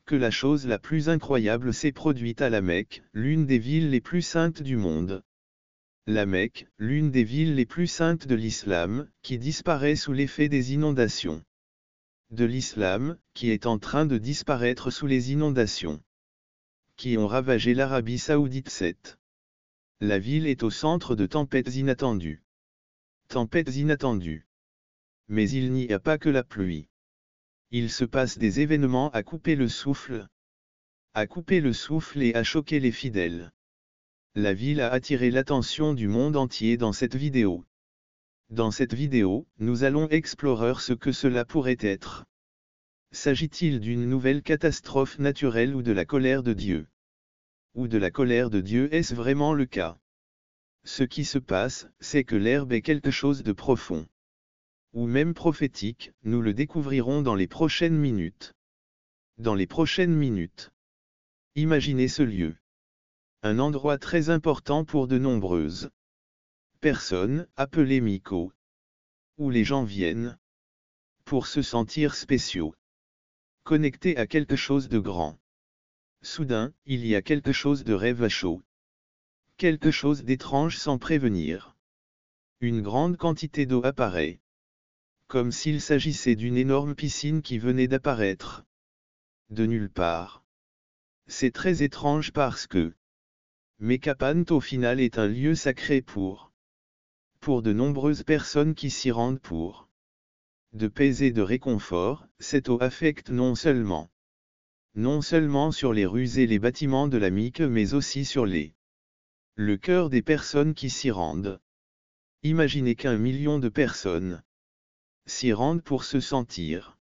que la chose la plus incroyable s'est produite à la Mecque, l'une des villes les plus saintes du monde. La Mecque, l'une des villes les plus saintes de l'islam, qui disparaît sous l'effet des inondations. De l'islam, qui est en train de disparaître sous les inondations qui ont ravagé l'Arabie Saoudite. 7. La ville est au centre de tempêtes inattendues. Tempêtes inattendues. Mais il n'y a pas que la pluie. Il se passe des événements à couper le souffle. À couper le souffle et à choquer les fidèles. La ville a attiré l'attention du monde entier dans cette vidéo. Dans cette vidéo, nous allons explorer ce que cela pourrait être. S'agit-il d'une nouvelle catastrophe naturelle ou de la colère de Dieu? Ou de la colère de Dieu, est-ce vraiment le cas? Ce qui se passe, c'est que l'herbe est quelque chose de profond. Ou même prophétique, nous le découvrirons dans les prochaines minutes. Dans les prochaines minutes. Imaginez ce lieu. Un endroit très important pour de nombreuses personnes, appelées Miko. Où les gens viennent pour se sentir spéciaux. Connectés à quelque chose de grand. Soudain, il y a quelque chose de rêve à chaud. Quelque chose d'étrange sans prévenir. Une grande quantité d'eau apparaît. Comme s'il s'agissait d'une énorme piscine qui venait d'apparaître. De nulle part. C'est très étrange parce que Mekapant au final est un lieu sacré pour de nombreuses personnes qui s'y rendent pour de paix et de réconfort. Cette eau affecte non seulement sur les rues et les bâtiments de la Mecque mais aussi sur le cœur des personnes qui s'y rendent. Imaginez qu'1 million de personnes s'y rendent pour se sentir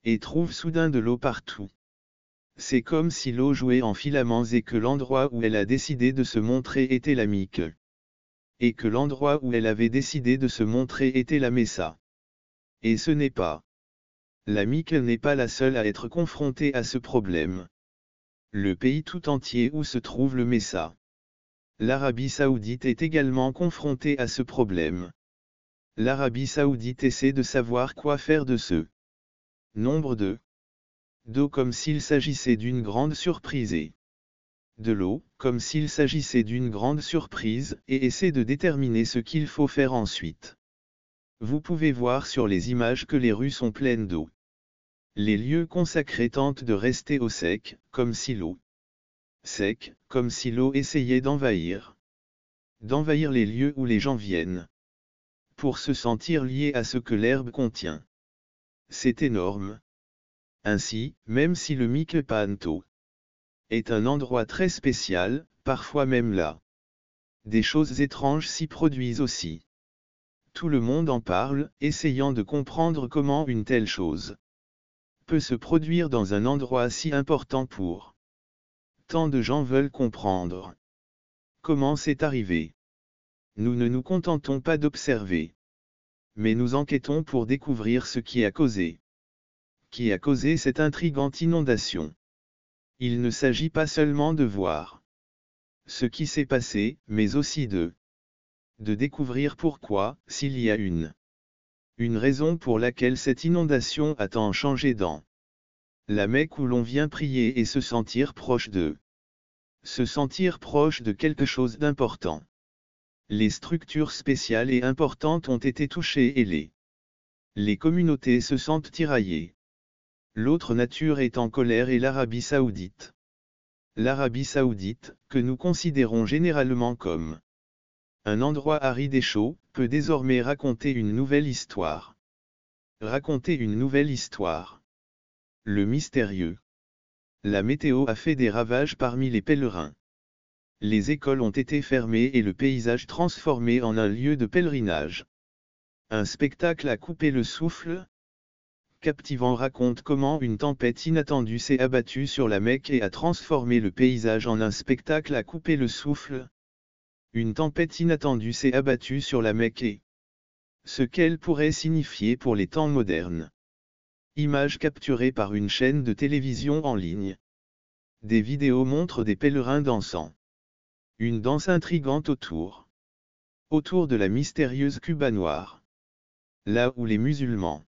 et trouvent soudain de l'eau partout. C'est comme si l'eau jouait en filaments et que l'endroit où elle a décidé de se montrer était la Mecque. Et que l'endroit où elle avait décidé de se montrer était la Messa. Et ce n'est pas. La Mecque n'est pas la seule à être confrontée à ce problème. Le pays tout entier où se trouve le Messa. L'Arabie Saoudite est également confrontée à ce problème. L'Arabie Saoudite essaie de savoir quoi faire de ce nombre d'eau comme s'il s'agissait d'une grande surprise et de l'eau, comme s'il s'agissait d'une grande surprise, et essaie de déterminer ce qu'il faut faire ensuite. Vous pouvez voir sur les images que les rues sont pleines d'eau. Les lieux consacrés tentent de rester au sec, comme si l'eau essayait d'envahir les lieux où les gens viennent pour se sentir liés à ce que l'herbe contient. C'est énorme. Ainsi, même si le Mekpanto est un endroit très spécial, parfois même là, des choses étranges s'y produisent aussi. Tout le monde en parle, essayant de comprendre comment une telle chose peut se produire dans un endroit si important pour tant de gens veulent comprendre comment c'est arrivé. Nous ne nous contentons pas d'observer, mais nous enquêtons pour découvrir ce qui a causé cette intrigante inondation. Il ne s'agit pas seulement de voir ce qui s'est passé, mais aussi de découvrir pourquoi, s'il y a une raison pour laquelle cette inondation a tant changé dans la Mecque où l'on vient prier et se sentir proche de quelque chose d'important. Les structures spéciales et importantes ont été touchées et les communautés se sentent tiraillées. L'autre nature est en colère et l'Arabie Saoudite. L'Arabie Saoudite, que nous considérons généralement comme un endroit aride et chaud, peut désormais raconter une nouvelle histoire. Raconter une nouvelle histoire. Le mystérieux. La météo a fait des ravages parmi les pèlerins. Les écoles ont été fermées et le paysage transformé en un lieu de pèlerinage. Un spectacle a coupé le souffle. Captivant raconte comment une tempête inattendue s'est abattue sur la Mecque et a transformé le paysage en un spectacle à couper le souffle. Une tempête inattendue s'est abattue sur la Mecque et ce qu'elle pourrait signifier pour les temps modernes. Image capturée par une chaîne de télévision en ligne. Des vidéos montrent des pèlerins dansant. Une danse intrigante autour de la mystérieuse Cuba noire. Là où les musulmans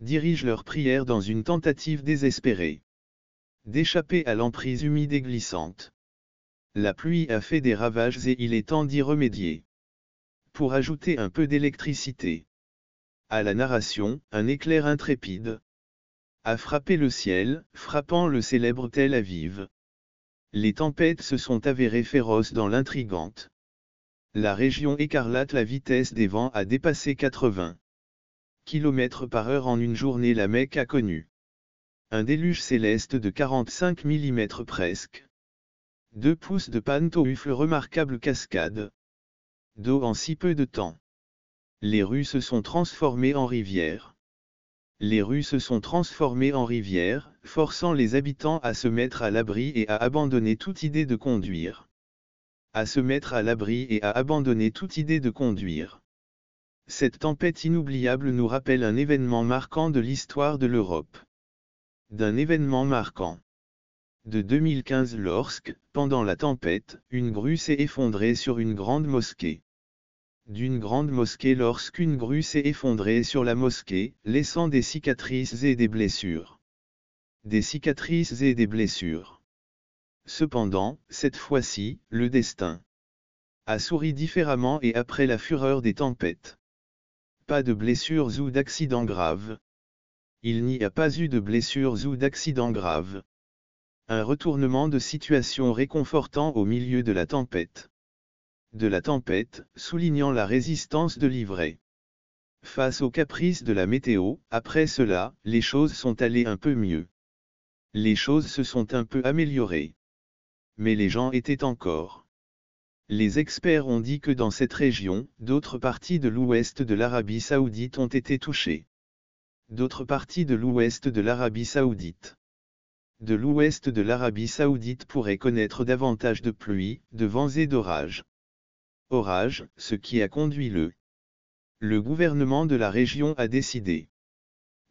dirigent leurs prières dans une tentative désespérée d'échapper à l'emprise humide et glissante. La pluie a fait des ravages et il est temps d'y remédier. Pour ajouter un peu d'électricité à la narration, un éclair intrépide a frappé le ciel, frappant le célèbre Tel Aviv. Les tempêtes se sont avérées féroces dans l'intrigante. La région écarlate, la vitesse des vents a dépassé 80 km/h en une journée. La Mecque a connu un déluge céleste de 45 mm presque. 2 pouces de pantoufles, remarquable cascade d'eau en si peu de temps. Les rues se sont transformées en rivières. Les rues se sont transformées en rivières, forçant les habitants à se mettre à l'abri et à abandonner toute idée de conduire. À se mettre à l'abri et à abandonner toute idée de conduire. Cette tempête inoubliable nous rappelle un événement marquant de l'histoire de l'Europe. D'un événement marquant de 2015 lorsque, pendant la tempête, une grue s'est effondrée sur une grande mosquée. D'une grande mosquée lorsqu'une grue s'est effondrée sur la mosquée, laissant des cicatrices et des blessures. Des cicatrices et des blessures. Cependant, cette fois-ci, le destin a souri différemment et après la fureur des tempêtes. Pas de blessures ou d'accidents graves. Il n'y a pas eu de blessures ou d'accidents graves. Un retournement de situation réconfortant au milieu de la tempête. De la tempête, soulignant la résistance de l'ivraie. Face aux caprices de la météo, après cela, les choses sont allées un peu mieux. Les choses se sont un peu améliorées. Mais les gens étaient encore. Les experts ont dit que dans cette région, d'autres parties de l'ouest de l'Arabie Saoudite ont été touchées. D'autres parties de l'ouest de l'Arabie Saoudite. De l'ouest de l'Arabie Saoudite pourraient connaître davantage de pluie, de vents et d'orages. Orage, ce qui a conduit le gouvernement de la région a décidé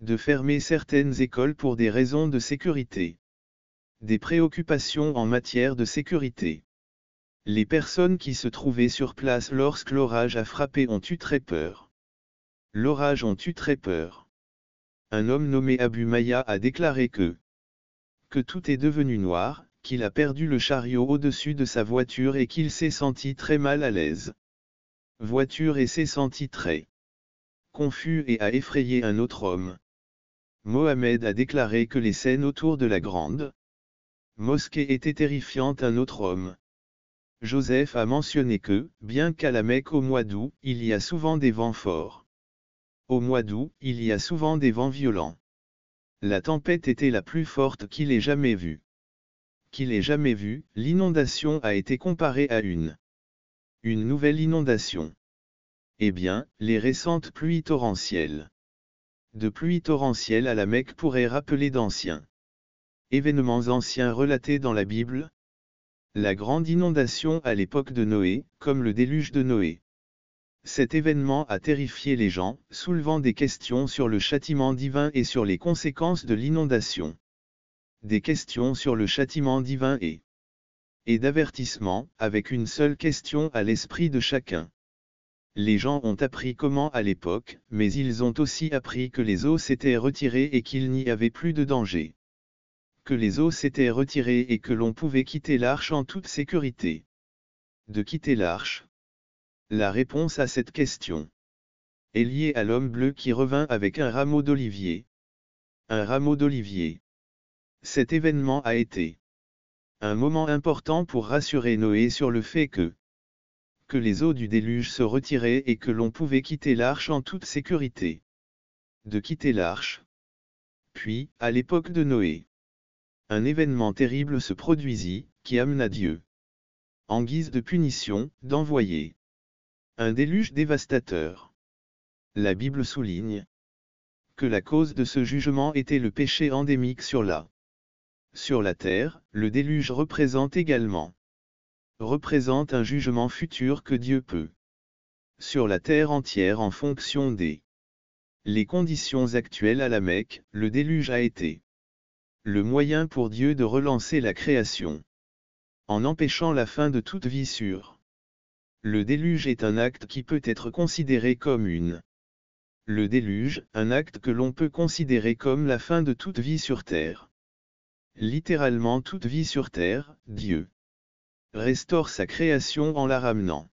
de fermer certaines écoles pour des raisons de sécurité. Des préoccupations en matière de sécurité. Les personnes qui se trouvaient sur place lorsque l'orage a frappé ont eu très peur. L'orage ont eu très peur. Un homme nommé Abu Maya a déclaré que tout est devenu noir, qu'il a perdu le chariot au-dessus de sa voiture et qu'il s'est senti très mal à l'aise. Voiture et s'est senti très confus et a effrayé un autre homme. Mohamed a déclaré que les scènes autour de la grande mosquée étaient terrifiantes. Un autre homme, Joseph, a mentionné que, bien qu'à la Mecque au mois d'août, il y a souvent des vents forts. Au mois d'août, il y a souvent des vents violents. La tempête était la plus forte qu'il ait jamais vue. L'inondation a été comparée à une nouvelle inondation. Eh bien, les récentes pluies torrentielles. De pluies torrentielles à la Mecque pourraient rappeler d'anciens événements anciens relatés dans la Bible. La grande inondation à l'époque de Noé, comme le déluge de Noé. Cet événement a terrifié les gens, soulevant des questions sur le châtiment divin et sur les conséquences de l'inondation. Des questions sur le châtiment divin et d'avertissement, avec une seule question à l'esprit de chacun. Les gens ont appris comment à l'époque, mais ils ont aussi appris que les eaux s'étaient retirées et qu'il n'y avait plus de danger. Que les eaux s'étaient retirées et que l'on pouvait quitter l'arche en toute sécurité. De quitter l'arche. La réponse à cette question est liée à l'homme bleu qui revint avec un rameau d'olivier. Un rameau d'olivier. Cet événement a été un moment important pour rassurer Noé sur le fait que les eaux du déluge se retiraient et que l'on pouvait quitter l'arche en toute sécurité. De quitter l'arche. Puis, à l'époque de Noé, un événement terrible se produisit, qui amena Dieu, en guise de punition, d'envoyer un déluge dévastateur. La Bible souligne que la cause de ce jugement était le péché endémique sur la terre. Le déluge représente un jugement futur que Dieu peut sur la terre entière en fonction des les conditions actuelles. À la Mecque, le déluge a été le moyen pour Dieu de relancer la création en empêchant la fin de toute vie sur le déluge est un acte qui peut être considéré comme le déluge, un acte que l'on peut considérer comme la fin de toute vie sur terre. Littéralement toute vie sur terre, Dieu restaure sa création en la ramenant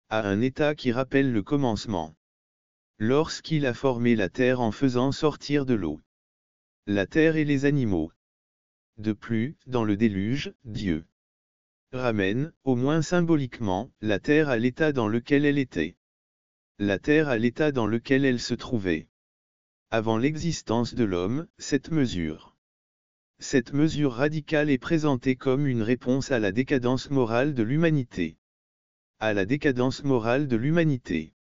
à un état qui rappelle le commencement. Lorsqu'il a formé la terre en faisant sortir de l'eau la terre et les animaux. De plus, dans le déluge, Dieu ramène, au moins symboliquement, la terre à l'état dans lequel elle était. La terre à l'état dans lequel elle se trouvait avant l'existence de l'homme. Cette mesure radicale est présentée comme une réponse à la décadence morale de l'humanité. À la décadence morale de l'humanité.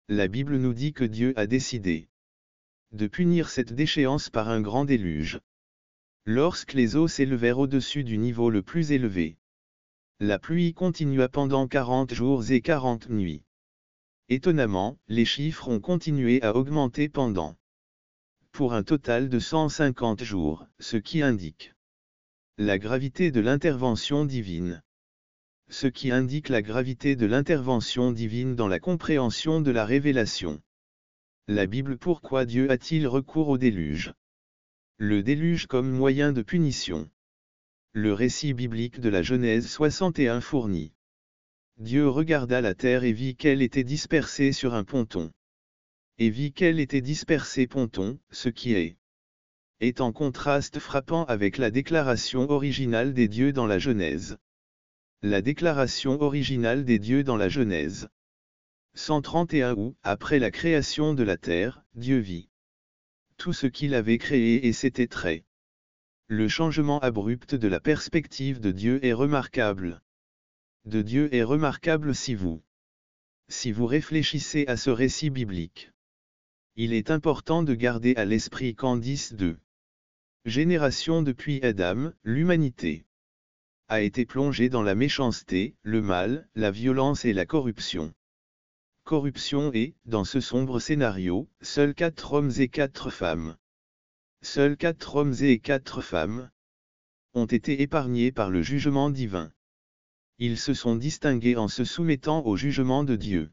La Bible nous dit que Dieu a décidé de punir cette déchéance par un grand déluge. Lorsque les eaux s'élevèrent au-dessus du niveau le plus élevé, la pluie continua pendant 40 jours et 40 nuits. Étonnamment, les chiffres ont continué à augmenter pour un total de 150 jours, ce qui indique la gravité de l'intervention divine. Ce qui indique la gravité de l'intervention divine dans la compréhension de la révélation. La Bible. Pourquoi Dieu a-t-il recours au déluge? Le déluge comme moyen de punition. Le récit biblique de la Genèse 61 fournit. Dieu regarda la terre et vit qu'elle était dispersée sur un ponton. Et vit qu'elle était dispersée ponton, ce qui est en contraste frappant avec la déclaration originale des dieux dans la Genèse. La déclaration originale des dieux dans la Genèse 131 où, après la création de la terre, Dieu vit tout ce qu'il avait créé et c'était très. Le changement abrupt de la perspective de Dieu est remarquable. De Dieu est remarquable si vous réfléchissez à ce récit biblique. Il est important de garder à l'esprit qu'en 10 générations depuis Adam, l'humanité a été plongée dans la méchanceté, le mal, la violence et la corruption. Corruption et, dans ce sombre scénario, seuls 4 hommes et 4 femmes. Seuls 4 hommes et 4 femmes ont été épargnés par le jugement divin. Ils se sont distingués en se soumettant au jugement de Dieu.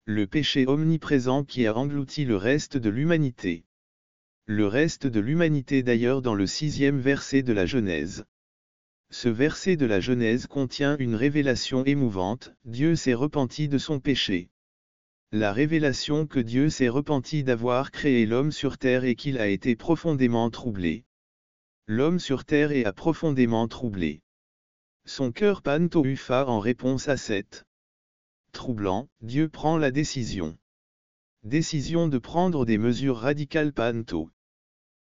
Le péché omniprésent qui a englouti le reste de l'humanité. Le reste de l'humanité d'ailleurs dans le 6e verset de la Genèse. Ce verset de la Genèse contient une révélation émouvante, Dieu s'est repenti de son péché. La révélation que Dieu s'est repenti d'avoir créé l'homme sur terre et qu'il a été profondément troublé. L'homme sur terre a profondément troublé son cœur Pantoufa en réponse à cette troublant, Dieu prend la décision. Décision de prendre des mesures radicales Panto.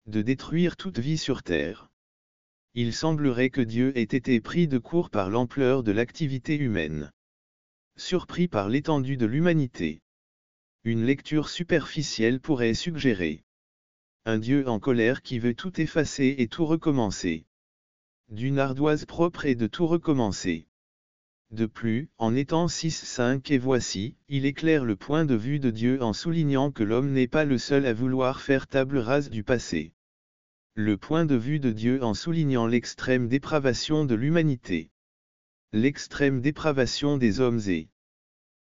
De détruire toute vie sur terre. Il semblerait que Dieu ait été pris de court par l'ampleur de l'activité humaine. Surpris par l'étendue de l'humanité. Une lecture superficielle pourrait suggérer un Dieu en colère qui veut tout effacer et tout recommencer. D'une ardoise propre et de tout recommencer. De plus, en étant 6-5 et voici, il éclaire le point de vue de Dieu en soulignant que l'homme n'est pas le seul à vouloir faire table rase du passé. Le point de vue de Dieu en soulignant l'extrême dépravation de l'humanité. L'extrême dépravation des hommes et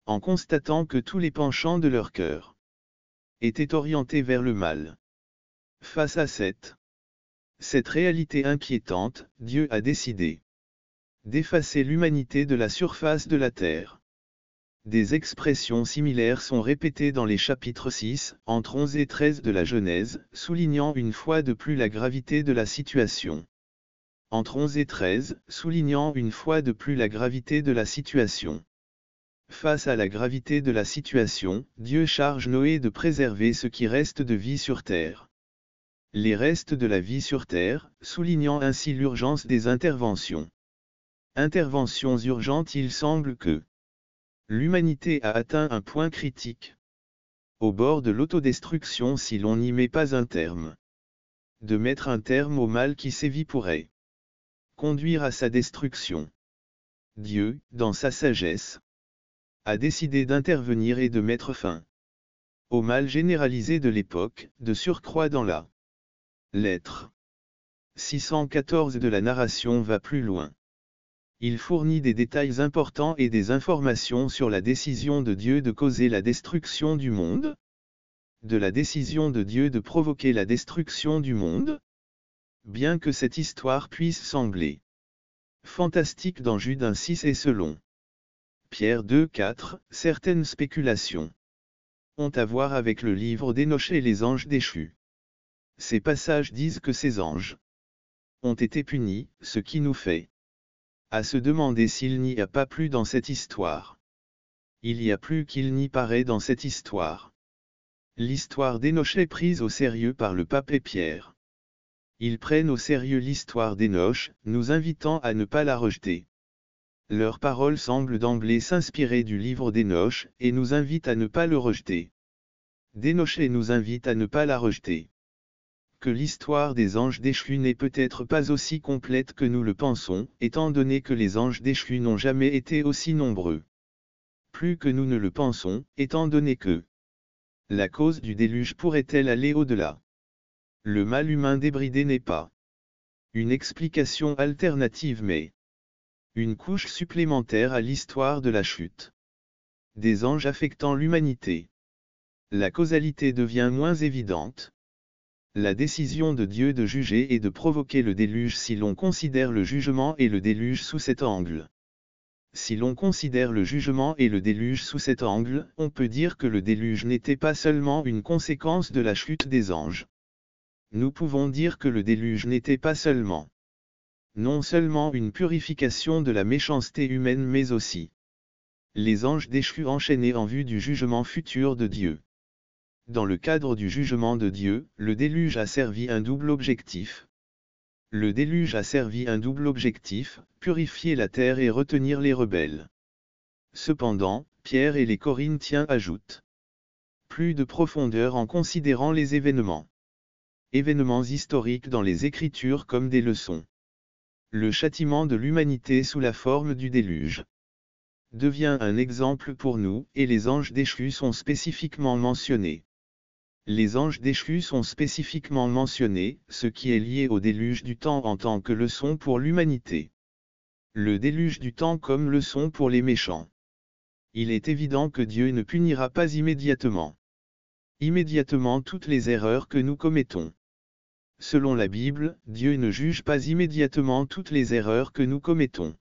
en constatant que tous les penchants de leur cœur étaient orientés vers le mal. Face à cette réalité inquiétante, Dieu a décidé d'effacer l'humanité de la surface de la terre. Des expressions similaires sont répétées dans les chapitres 6, entre 11 et 13 de la Genèse, soulignant une fois de plus la gravité de la situation. Entre 11 et 13, soulignant une fois de plus la gravité de la situation. Face à la gravité de la situation, Dieu charge Noé de préserver ce qui reste de vie sur terre. Les restes de la vie sur terre, soulignant ainsi l'urgence des interventions. Interventions urgentes. Il semble que l'humanité a atteint un point critique. Au bord de l'autodestruction si l'on n'y met pas un terme. De mettre un terme au mal qui sévit pourrait conduire à sa destruction. Dieu, dans sa sagesse, a décidé d'intervenir et de mettre fin au mal généralisé de l'époque, de surcroît dans la lettre 614 de la narration va plus loin. Il fournit des détails importants et des informations sur la décision de Dieu de causer la destruction du monde, de la décision de Dieu de provoquer la destruction du monde, bien que cette histoire puisse sembler fantastique dans Jude 1:6 et selon Pierre 2:4, certaines spéculations ont à voir avec le livre d'Hénoch et les anges déchus. Ces passages disent que ces anges ont été punis, ce qui nous fait à se demander s'il n'y a pas plus dans cette histoire. Il y a plus qu'il n'y paraît dans cette histoire. L'histoire d'Hénoch est prise au sérieux par le pape et Pierre. Ils prennent au sérieux l'histoire d'Hénoch, nous invitant à ne pas la rejeter. Leurs paroles semblent d'emblée s'inspirer du livre d'Hénoch, et nous invitent à ne pas le rejeter. D'Hénoch et nous invite à ne pas la rejeter. Que l'histoire des anges déchus n'est peut-être pas aussi complète que nous le pensons, étant donné que les anges déchus n'ont jamais été aussi nombreux. Plus que nous ne le pensons, étant donné que la cause du déluge pourrait-elle aller au-delà? Le mal humain débridé n'est pas une explication alternative mais une couche supplémentaire à l'histoire de la chute des anges affectant l'humanité. La causalité devient moins évidente. La décision de Dieu de juger et de provoquer le déluge si l'on considère le jugement et le déluge sous cet angle. Si l'on considère le jugement et le déluge sous cet angle, on peut dire que le déluge n'était pas seulement une conséquence de la chute des anges. Nous pouvons dire que le déluge n'était pas seulement, non seulement une purification de la méchanceté humaine mais aussi les anges déchus enchaînés en vue du jugement futur de Dieu. Dans le cadre du jugement de Dieu, le déluge a servi un double objectif. Le déluge a servi un double objectif, purifier la terre et retenir les rebelles. Cependant, Pierre et les Corinthiens ajoutent plus de profondeur en considérant les événements historiques dans les Écritures comme des leçons. Le châtiment de l'humanité sous la forme du déluge devient un exemple pour nous, et les anges déchus sont spécifiquement mentionnés. Les anges déchus sont spécifiquement mentionnés, ce qui est lié au déluge du temps en tant que leçon pour l'humanité. Le déluge du temps comme leçon pour les méchants. Il est évident que Dieu ne punira pas immédiatement toutes les erreurs que nous commettons. Selon la Bible, Dieu ne juge pas immédiatement toutes les erreurs que nous commettons.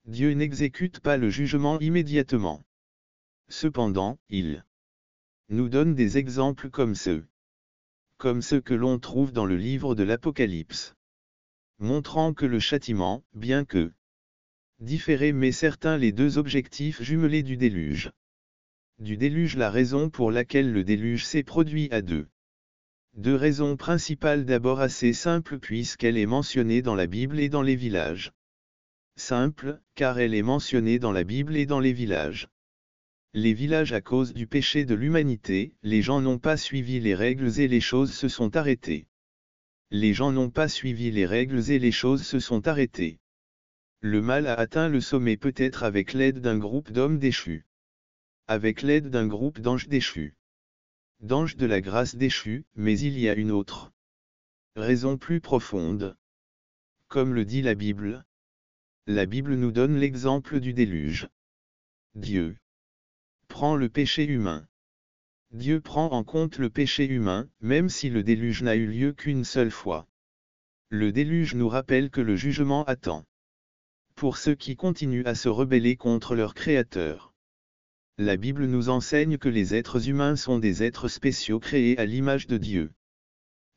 Dieu n'exécute pas le jugement immédiatement. Cependant, il nous donne des exemples comme ceux que l'on trouve dans le livre de l'Apocalypse, montrant que le châtiment, bien que différé mais certain les deux objectifs jumelés du déluge. La raison pour laquelle le déluge s'est produit à deux raisons principales d'abord assez simples puisqu'elle est mentionnée dans la Bible et dans les villages. Simple, car elle est mentionnée dans la Bible et dans les villages. Les villages à cause du péché de l'humanité, les gens n'ont pas suivi les règles et les choses se sont arrêtées. Les gens n'ont pas suivi les règles et les choses se sont arrêtées. Le mal a atteint le sommet peut-être avec l'aide d'un groupe d'hommes déchus. Avec l'aide d'un groupe d'anges déchus. D'anges de la grâce déchus, mais il y a une autre raison plus profonde. Comme le dit la Bible nous donne l'exemple du déluge. Dieu prend le péché humain. Dieu prend en compte le péché humain, même si le déluge n'a eu lieu qu'une seule fois. Le déluge nous rappelle que le jugement attend pour ceux qui continuent à se rebeller contre leur Créateur. La Bible nous enseigne que les êtres humains sont des êtres spéciaux créés à l'image de Dieu.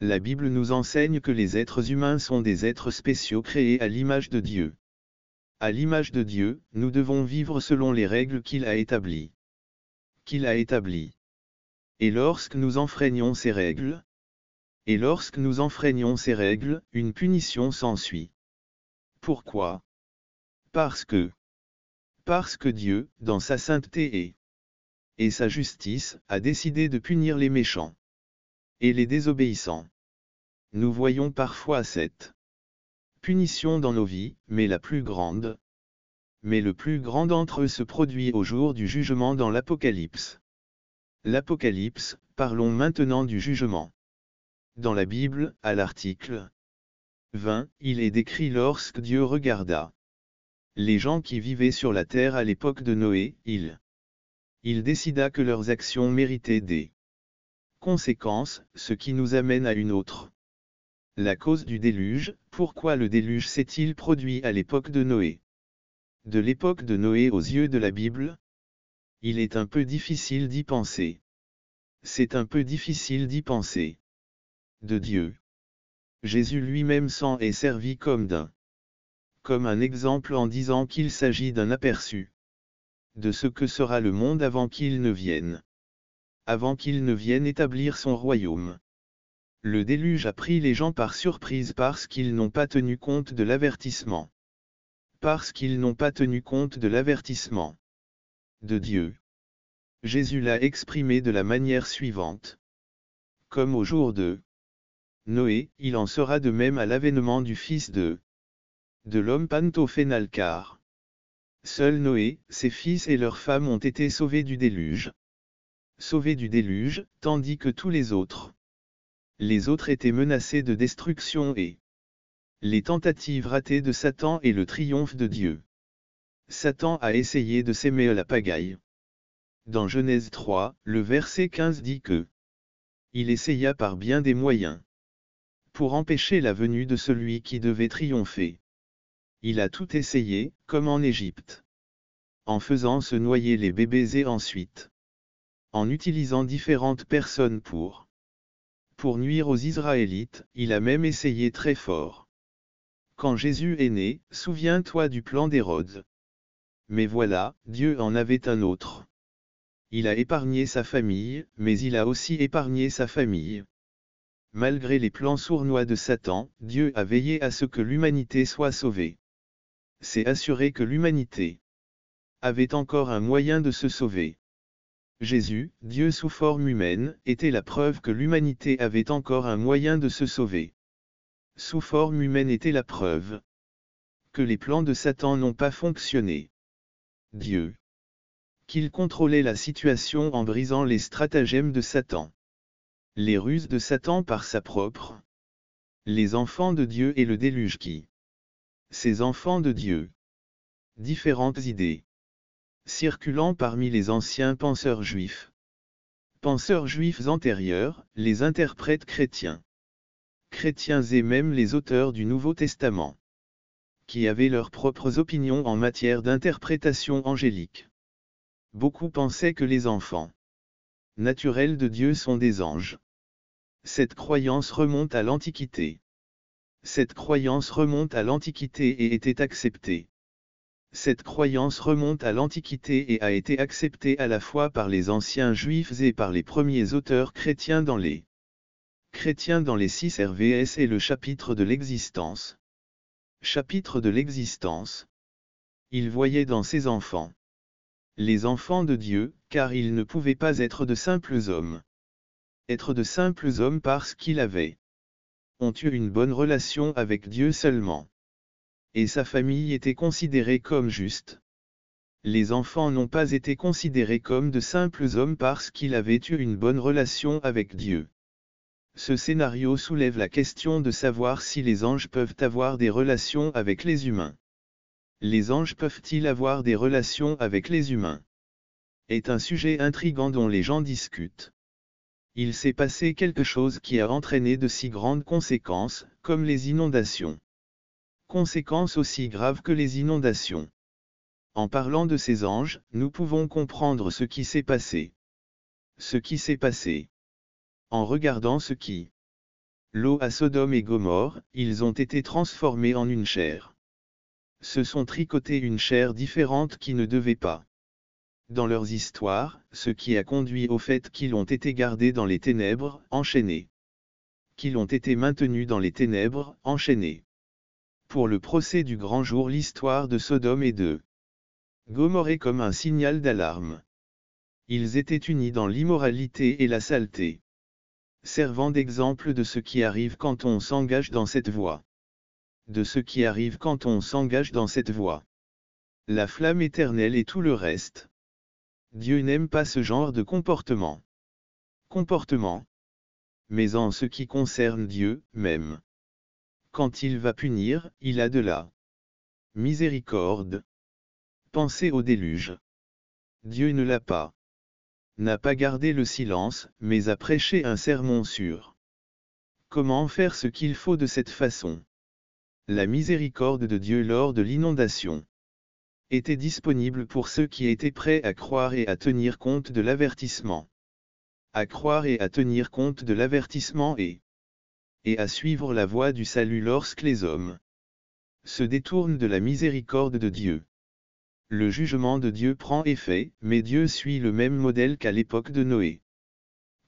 La Bible nous enseigne que les êtres humains sont des êtres spéciaux créés à l'image de Dieu. À l'image de Dieu, nous devons vivre selon les règles qu'il a établies. Et lorsque nous enfreignons ces règles, une punition s'ensuit. Pourquoi? Parce que Dieu, dans sa sainteté et sa justice, a décidé de punir les méchants et les désobéissants. Nous voyons parfois cette punition dans nos vies, mais le plus grand d'entre eux se produit au jour du jugement dans l'Apocalypse. L'Apocalypse, parlons maintenant du jugement. Dans la Bible, à l'article 20, il est décrit lorsque Dieu regarda les gens qui vivaient sur la terre à l'époque de Noé, il décida que leurs actions méritaient des conséquences, ce qui nous amène à une autre La cause du déluge, pourquoi le déluge s'est-il produit à l'époque de Noé? De l'époque de Noé aux yeux de la Bible? Il est un peu difficile d'y penser. C'est un peu difficile d'y penser. De Dieu. Jésus lui-même s'en est servi comme un exemple en disant qu'il s'agit d'un aperçu de ce que sera le monde avant qu'il ne vienne. Avant qu'il ne vienne établir son royaume. Le déluge a pris les gens par surprise parce qu'ils n'ont pas tenu compte de l'avertissement. Parce qu'ils n'ont pas tenu compte de l'avertissement de Dieu. Jésus l'a exprimé de la manière suivante. Comme au jour de Noé, il en sera de même à l'avènement du Fils de l'homme pantophénalcar. Seuls Noé, ses fils et leurs femmes ont été sauvés du déluge. Sauvés du déluge, tandis que tous les autres étaient menacés de destruction et les tentatives ratées de Satan et le triomphe de Dieu. Satan a essayé de s'aimer à la pagaille. Dans Genèse 3, le verset 15 dit que il essaya par bien des moyens pour empêcher la venue de celui qui devait triompher. Il a tout essayé, comme en Égypte. En faisant se noyer les bébés et ensuite en utilisant différentes personnes pour nuire aux Israélites, il a même essayé très fort. Quand Jésus est né, souviens-toi du plan d'Hérode. Mais voilà, Dieu en avait un autre. Il a épargné sa famille, mais il a aussi épargné sa famille. Malgré les plans sournois de Satan, Dieu a veillé à ce que l'humanité soit sauvée. C'est assuré que l'humanité avait encore un moyen de se sauver. Jésus, Dieu sous forme humaine, était la preuve que l'humanité avait encore un moyen de se sauver. Sous forme humaine était la preuve que les plans de Satan n'ont pas fonctionné. Dieu. Qu'il contrôlait la situation en brisant les stratagèmes de Satan. Les ruses de Satan par sa propre. Les enfants de Dieu et le déluge qui. Ces enfants de Dieu. Différentes idées. Circulant parmi les anciens penseurs juifs. Penseurs juifs antérieurs, les interprètes chrétiens. Chrétiens et même les auteurs du Nouveau Testament. Qui avaient leurs propres opinions en matière d'interprétation angélique. Beaucoup pensaient que les enfants naturels de Dieu sont des anges. Cette croyance remonte à l'Antiquité. Cette croyance remonte à l'Antiquité et était acceptée. Cette croyance remonte à l'Antiquité et a été acceptée à la fois par les anciens juifs et par les premiers auteurs chrétiens dans les 6 RVS et le chapitre de l'existence. Chapitre de l'existence. Il voyait dans ses enfants les enfants de Dieu, car ils ne pouvaient pas être de simples hommes. Être de simples hommes parce qu'ils ont eu une bonne relation avec Dieu seulement. Et sa famille était considérée comme juste. Les enfants n'ont pas été considérés comme de simples hommes parce qu'ils avaient eu une bonne relation avec Dieu. Ce scénario soulève la question de savoir si les anges peuvent avoir des relations avec les humains. Les anges peuvent-ils avoir des relations avec les humains? Est un sujet intrigant dont les gens discutent. Il s'est passé quelque chose qui a entraîné de si grandes conséquences, comme les inondations. Conséquences aussi graves que les inondations. En parlant de ces anges, nous pouvons comprendre ce qui s'est passé. Ce qui s'est passé. En regardant ce qui l'eau à Sodome et Gomorrhe, ils ont été transformés en une chair. Se sont tricotés une chair différente qui ne devait pas. Dans leurs histoires, ce qui a conduit au fait qu'ils ont été gardés dans les ténèbres, enchaînés. Qu'ils ont été maintenus dans les ténèbres, enchaînés. Pour le procès du grand jour, l'histoire de Sodome et de Gomorrhe est comme un signal d'alarme. Ils étaient unis dans l'immoralité et la saleté. Servant d'exemple de ce qui arrive quand on s'engage dans cette voie. De ce qui arrive quand on s'engage dans cette voie. La flamme éternelle et tout le reste. Dieu n'aime pas ce genre de comportement. Mais en ce qui concerne Dieu, même. Quand il va punir, il a de la miséricorde. Pensez au déluge. Dieu ne n'a pas gardé le silence, mais a prêché un sermon sur Comment faire ce qu'il faut de cette façon? La miséricorde de Dieu lors de l'inondation était disponible pour ceux qui étaient prêts à croire et à tenir compte de l'avertissement. À croire et à tenir compte de l'avertissement et à suivre la voie du salut lorsque les hommes se détournent de la miséricorde de Dieu. Le jugement de Dieu prend effet, mais Dieu suit le même modèle qu'à l'époque de Noé.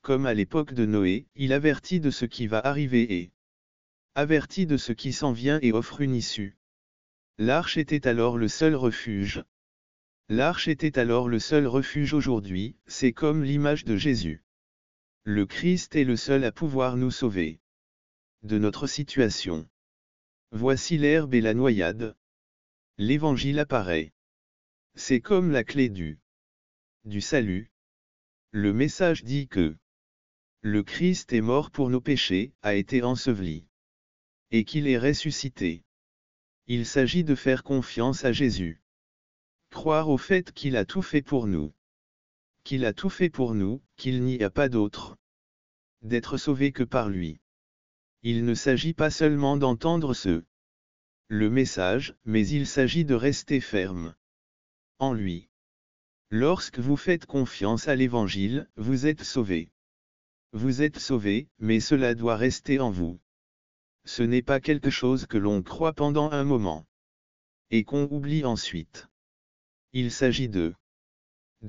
Comme à l'époque de Noé, il avertit de ce qui va arriver et avertit de ce qui s'en vient et offre une issue. L'arche était alors le seul refuge. L'arche était alors le seul refuge aujourd'hui, c'est comme l'image de Jésus. Le Christ est le seul à pouvoir nous sauver de notre situation. Voici l'herbe et la noyade. L'Évangile apparaît. C'est comme la clé du salut. Le message dit que le Christ est mort pour nos péchés, a été enseveli, et qu'il est ressuscité. Il s'agit de faire confiance à Jésus. Croire au fait qu'il a tout fait pour nous. Qu'il a tout fait pour nous, qu'il n'y a pas d'autre. D'être sauvé que par lui. Il ne s'agit pas seulement d'entendre le message, mais il s'agit de rester ferme en lui. Lorsque vous faites confiance à l'Évangile, vous êtes sauvé. Vous êtes sauvé, mais cela doit rester en vous. Ce n'est pas quelque chose que l'on croit pendant un moment et qu'on oublie ensuite. Il s'agit de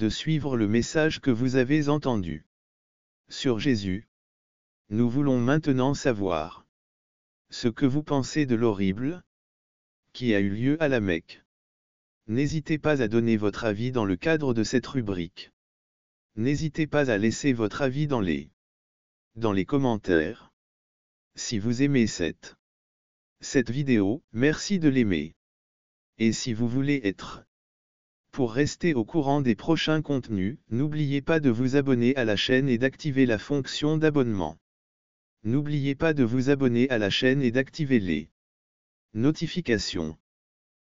suivre le message que vous avez entendu sur Jésus. Nous voulons maintenant savoir ce que vous pensez de l'horrible qui a eu lieu à la Mecque. N'hésitez pas à donner votre avis dans le cadre de cette rubrique. N'hésitez pas à laisser votre avis dans les commentaires. Si vous aimez cette vidéo, merci de l'aimer. Et si vous voulez être pour rester au courant des prochains contenus, n'oubliez pas de vous abonner à la chaîne et d'activer la fonction d'abonnement. N'oubliez pas de vous abonner à la chaîne et d'activer les notifications.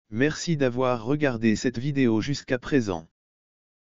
Merci d'avoir regardé cette vidéo jusqu'à présent.